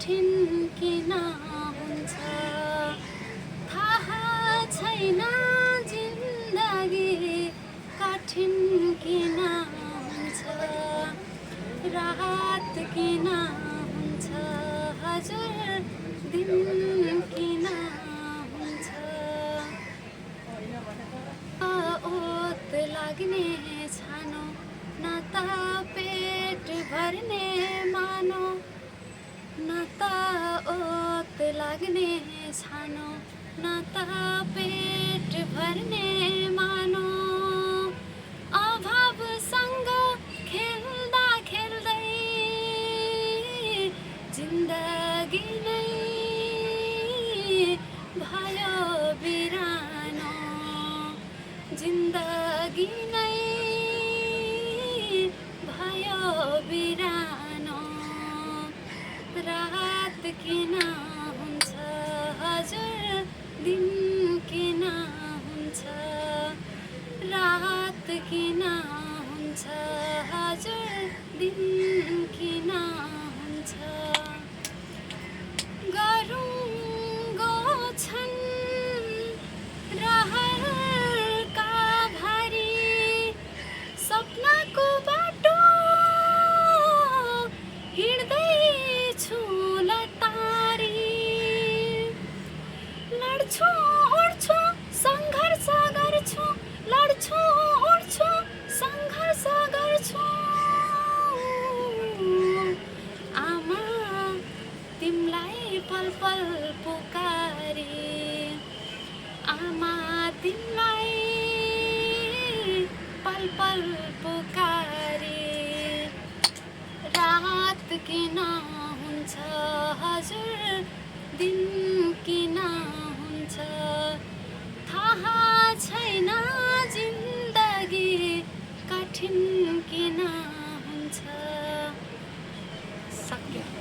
कठिन किन हुन्छ थाहा छैन जिन्दगी कठिन किन हुन्छ राहत किन हुन्छ हजुर दिन किन हुन्छ ओत लाग्ने छानो न त पेट भर्ने मानो न त ओत लाग्ने छानो न त पेट भर्ने मानो अभावसँग खेल्दा खेल्दै जिन्दगी नै भयो बिरानो जिन्दगी नै भयो बिरानो रात किन हुन्छ हजुर दिन किन हुन्छ रात किन हुन्छ हजुर दिन किन हुन्छ गरुङ्गो छन् रहरका भारी सपनाको बाटो हिँड्दैछु लतारी लड्छु उड्छु सङ्घर्ष गर्छु लड्छु उड्छु सङ्घर्ष गर्छु आमा तिमीलाई पल पल पुकारे आमा तिमीलाई पल पल पुकारे रात किन हुन्छ हजुर दिन किन हुन्छ थाहा छैन जिन्दगी कठिन किन हुन्छ सक्यो।